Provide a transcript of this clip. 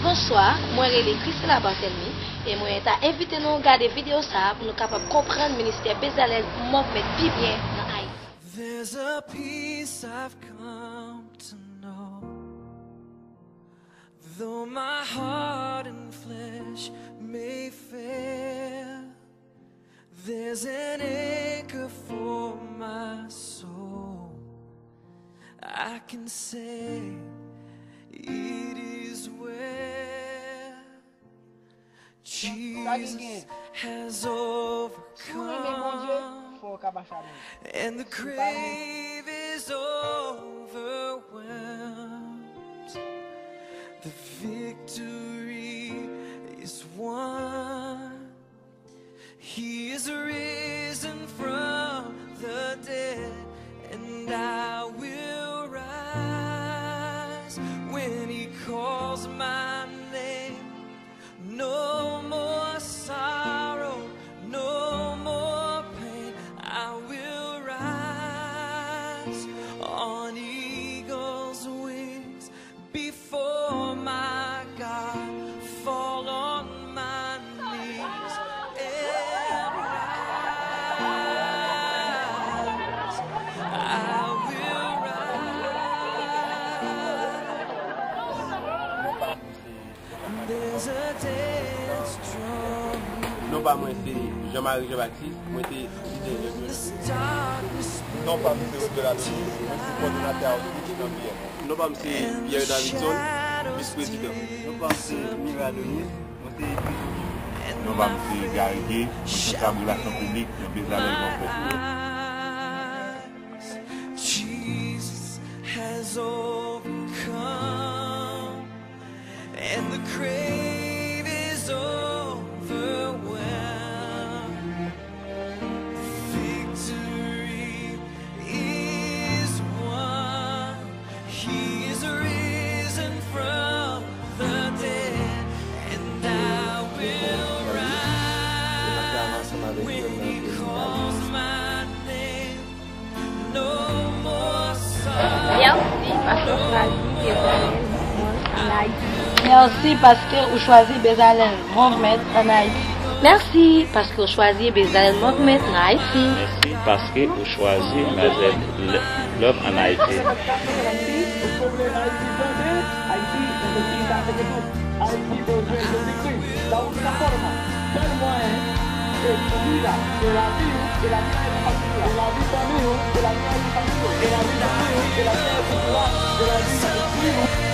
Bonsoir, moi je suis Christina Barthelmy et moi j'ai invité nous à regarder vidéo ça pour nous capables comprendre le ministère Bezalel Mohamed plus bien dans Haïti. There's a peace I've come to know, though my heart and flesh may fail. There's an anchor for my soul. I can say it is well. Jesus has overcome, and the grave is overwhelmed. The victory is won. He is risen from the dead, and I will rise when He calls my name. No more sorrow, no more pain. I will rise on eagle's wings before my God. Fall on my knees and rise. I will rise. There's a day that's strong. Non pas moi c'est Jean-Marie Jean-Baptiste, moi c'est leader de non pas monsieur de la moi c'est coordonnateur de non pas monsieur Pierre Davidson, vice-président. Non pas monsieur Mira Denis, moi c'est non pas monsieur Garigué, responsable de l'action publique de Bezalel Mohamed. Jesus has overcome, and the grave is overwhelmed. Victory is won. He is risen from the dead, and I will rise when He calls my name. No more Merci parce que vous choisissez Bezalel Mohamed en Haïti. Merci parce que vous choisissez Bezalel Mohamed en Haïti. Merci parce que vous choisissez l'homme en Haïti. Merci.